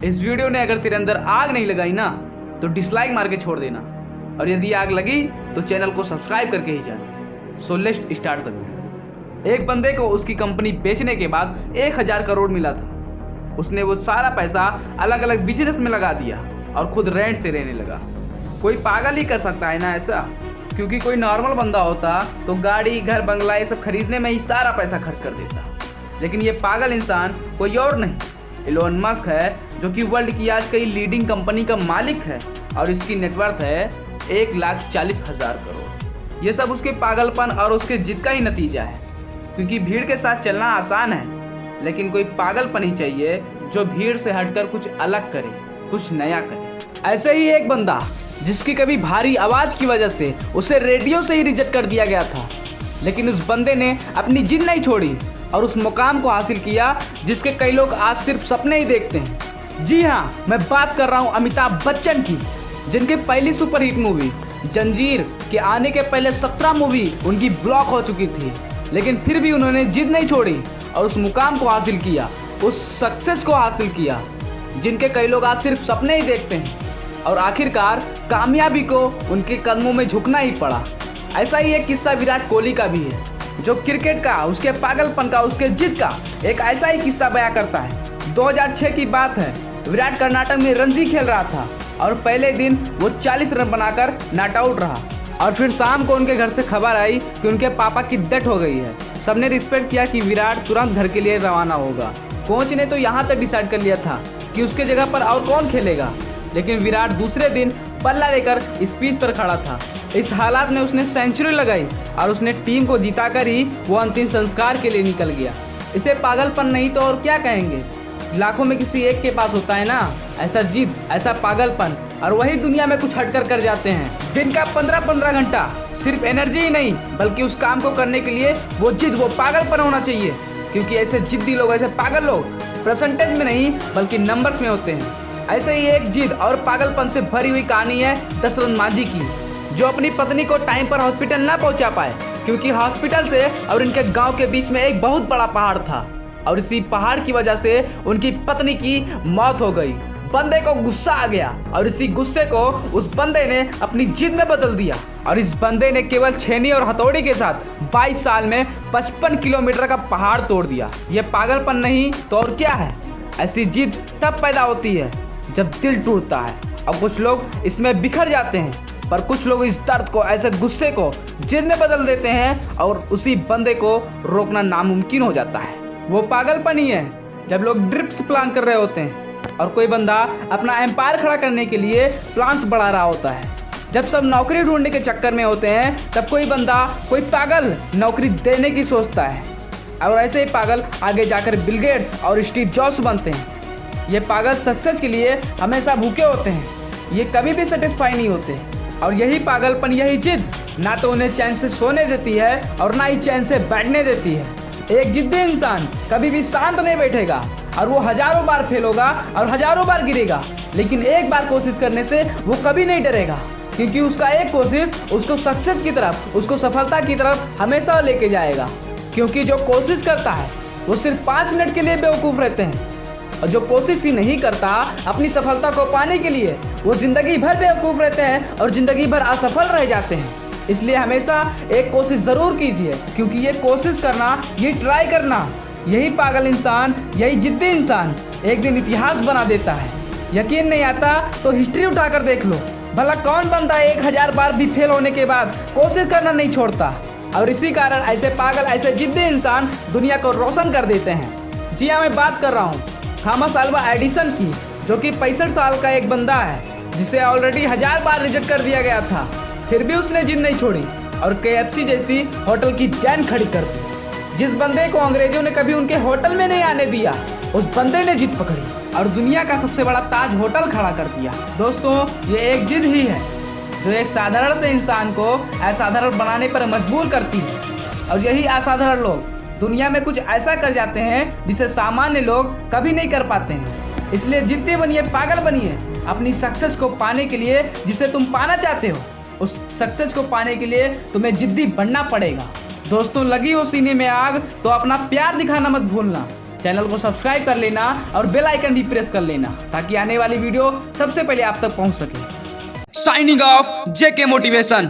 इस वीडियो ने अगर तेरे अंदर आग नहीं लगाई ना तो डिसलाइक मार के छोड़ देना, और यदि आग लगी तो चैनल को सब्सक्राइब करके ही जाना। So let's start the video. एक बंदे को उसकी कंपनी बेचने के बाद 1000 करोड़ मिला था। उसने वो सारा पैसा अलग अलग बिजनेस में लगा दिया और खुद रेंट से रहने लगा। कोई पागल ही कर सकता है ना ऐसा, क्योंकि कोई नॉर्मल बंदा होता तो गाड़ी घर बंगला ये सब खरीदने में ही सारा पैसा खर्च कर देता। लेकिन ये पागल इंसान कोई और नहीं, एलोन मस्क है, जो कि वर्ल्ड की आज कई लीडिंग कंपनी का मालिक है और इसकी नेटवर्थ है 1,40,000 करोड़। ये सब उसके पागलपन और उसके जिद का ही नतीजा है, क्योंकि भीड़ के साथ चलना आसान है, लेकिन कोई पागलपन ही चाहिए जो भीड़ से हटकर कुछ अलग करे, कुछ नया करे। ऐसे ही एक बंदा जिसकी कभी भारी आवाज़ की वजह से उसे रेडियो से ही रिजेक्ट कर दिया गया था, लेकिन उस बंदे ने अपनी जिद नहीं छोड़ी और उस मुकाम को हासिल किया जिसके कई लोग आज सिर्फ सपने ही देखते हैं। जी हाँ, मैं बात कर रहा हूँ अमिताभ बच्चन की, जिनकी पहली सुपरहिट मूवी जंजीर के आने के पहले 17 मूवी उनकी ब्लॉक हो चुकी थी, लेकिन फिर भी उन्होंने जिद नहीं छोड़ी और उस मुकाम को हासिल किया, उस सक्सेस को हासिल किया जिनके कई लोग आज सिर्फ सपने ही देखते हैं, और आखिरकार कामयाबी को उनके कदमों में झुकना ही पड़ा। ऐसा ही एक किस्सा विराट कोहली का भी है, जो क्रिकेट का, उसके पागलपन का, उसके जिद का एक ऐसा ही किस्सा बयां करता है। 2006 की बात है, विराट कर्नाटक में रणजी खेल रहा था और पहले दिन वो 40 रन बनाकर नॉट आउट रहा, और फिर शाम को उनके घर से खबर आई कि उनके पापा की डेथ हो गई है। सबने रिस्पेक्ट किया कि विराट तुरंत घर के लिए रवाना होगा। कोच ने तो यहाँ तक डिसाइड कर लिया था कि उसके जगह पर और कौन खेलेगा, लेकिन विराट दूसरे दिन पल्ला लेकर स्पीच पर खड़ा था। इस हालात में उसने सेंचुरी लगाई और उसने टीम को जिताकर ही वो अंतिम संस्कार के लिए निकल गया। इसे पागलपन नहीं तो और क्या कहेंगे। लाखों में किसी एक के पास होता है ना ऐसा जिद, ऐसा पागलपन, और वही दुनिया में कुछ हटकर कर जाते हैं। दिन का 15-15 घंटा सिर्फ एनर्जी ही नहीं, बल्कि उस काम को करने के लिए वो जिद, वो पागलपन होना चाहिए, क्योंकि ऐसे जिद्दी लोग, ऐसे पागल लोग परसेंटेज में नहीं बल्कि नंबर्स में होते हैं। ऐसे ही एक जिद और पागलपन से भरी हुई कहानी है दशरथ माझी की, जो अपनी पत्नी को टाइम पर हॉस्पिटल ना पहुंचा पाए, क्योंकि हॉस्पिटल से और इनके गांव के बीच में एक बहुत बड़ा पहाड़ था, और इसी पहाड़ की वजह से उनकी पत्नी की मौत हो गई। बंदे को गुस्सा आ गया और इसी गुस्से को उस बंदे ने अपनी जिद में बदल दिया, और इस बंदे ने केवल छेनी और हथौड़ी के साथ 22 साल में 55 किलोमीटर का पहाड़ तोड़ दिया। ये पागलपन नहीं तो और क्या है। ऐसी जिद तब पैदा होती है जब दिल टूटता है, और कुछ लोग इसमें बिखर जाते हैं, पर कुछ लोग इस दर्द को, ऐसे गुस्से को जिद में बदल देते हैं, और उसी बंदे को रोकना नामुमकिन हो जाता है। वो पागलपन ही है जब लोग ड्रिप्स प्लान कर रहे होते हैं और कोई बंदा अपना एम्पायर खड़ा करने के लिए प्लान्स बढ़ा रहा होता है। जब सब नौकरी ढूंढने के चक्कर में होते हैं, तब कोई बंदा, कोई पागल नौकरी देने की सोचता है, और ऐसे ही पागल आगे जाकर बिल गेट्स और स्टीव जॉब्स बनते हैं। ये पागल सक्सेस के लिए हमेशा भूखे होते हैं, ये कभी भी सेटिस्फाई नहीं होते, और यही पागलपन, यही जिद ना तो उन्हें चैन से सोने देती है और ना ही चैन से बैठने देती है। एक जिद्दी इंसान कभी भी शांत नहीं बैठेगा, और वो हजारों बार फेल होगा और हजारों बार गिरेगा, लेकिन एक बार कोशिश करने से वो कभी नहीं डरेगा, क्योंकि उसका एक कोशिश उसको सक्सेस की तरफ, उसको सफलता की तरफ हमेशा लेके जाएगा। क्योंकि जो कोशिश करता है वो सिर्फ 5 मिनट के लिए बेवकूफ़ रहते हैं, और जो कोशिश ही नहीं करता अपनी सफलता को पाने के लिए, वो जिंदगी भर बेवकूफ़ रहते हैं और जिंदगी भर असफल रह जाते हैं। इसलिए हमेशा एक कोशिश ज़रूर कीजिए, क्योंकि ये कोशिश करना, ये ट्राई करना, यही पागल इंसान, यही जिद्दी इंसान एक दिन इतिहास बना देता है। यकीन नहीं आता तो हिस्ट्री उठाकर देख लो, भला कौन बंदा 1000 बार भी फेल होने के बाद कोशिश करना नहीं छोड़ता। और इसी कारण ऐसे पागल, ऐसे जिद्दी इंसान दुनिया को रोशन कर देते हैं। जी हाँ, मैं बात कर रहा हूँ थॉमस अल्वा एडिसन की, जो कि 65 साल का एक बंदा है, जिसे ऑलरेडी 1000 बार रिजेक्ट कर दिया गया था, फिर भी उसने जिद नहीं छोड़ी और KFC जैसी होटल की चैन खड़ी कर दी। जिस बंदे को अंग्रेजों ने कभी उनके होटल में नहीं आने दिया, उस बंदे ने जिद पकड़ी और दुनिया का सबसे बड़ा ताज होटल खड़ा कर दिया। दोस्तों, ये एक जिद ही है जो एक साधारण से इंसान को असाधारण बनाने पर मजबूर करती है, और यही असाधारण लोग दुनिया में कुछ ऐसा कर जाते हैं जिसे सामान्य लोग कभी नहीं कर पाते हैं। इसलिए जिद्दी बनिए, पागल बनिए अपनी सक्सेस को पाने के लिए। जिसे तुम पाना चाहते हो, उस सक्सेस को पाने के लिए तुम्हें जिद्दी बनना पड़ेगा। दोस्तों, लगी हो सीने में आग तो अपना प्यार दिखाना मत भूलना। चैनल को सब्सक्राइब कर लेना और बेल आइकन भी प्रेस कर लेना ताकि आने वाली वीडियो सबसे पहले आप तक पहुंच सके। साइनिंग ऑफ जेके मोटिवेशन।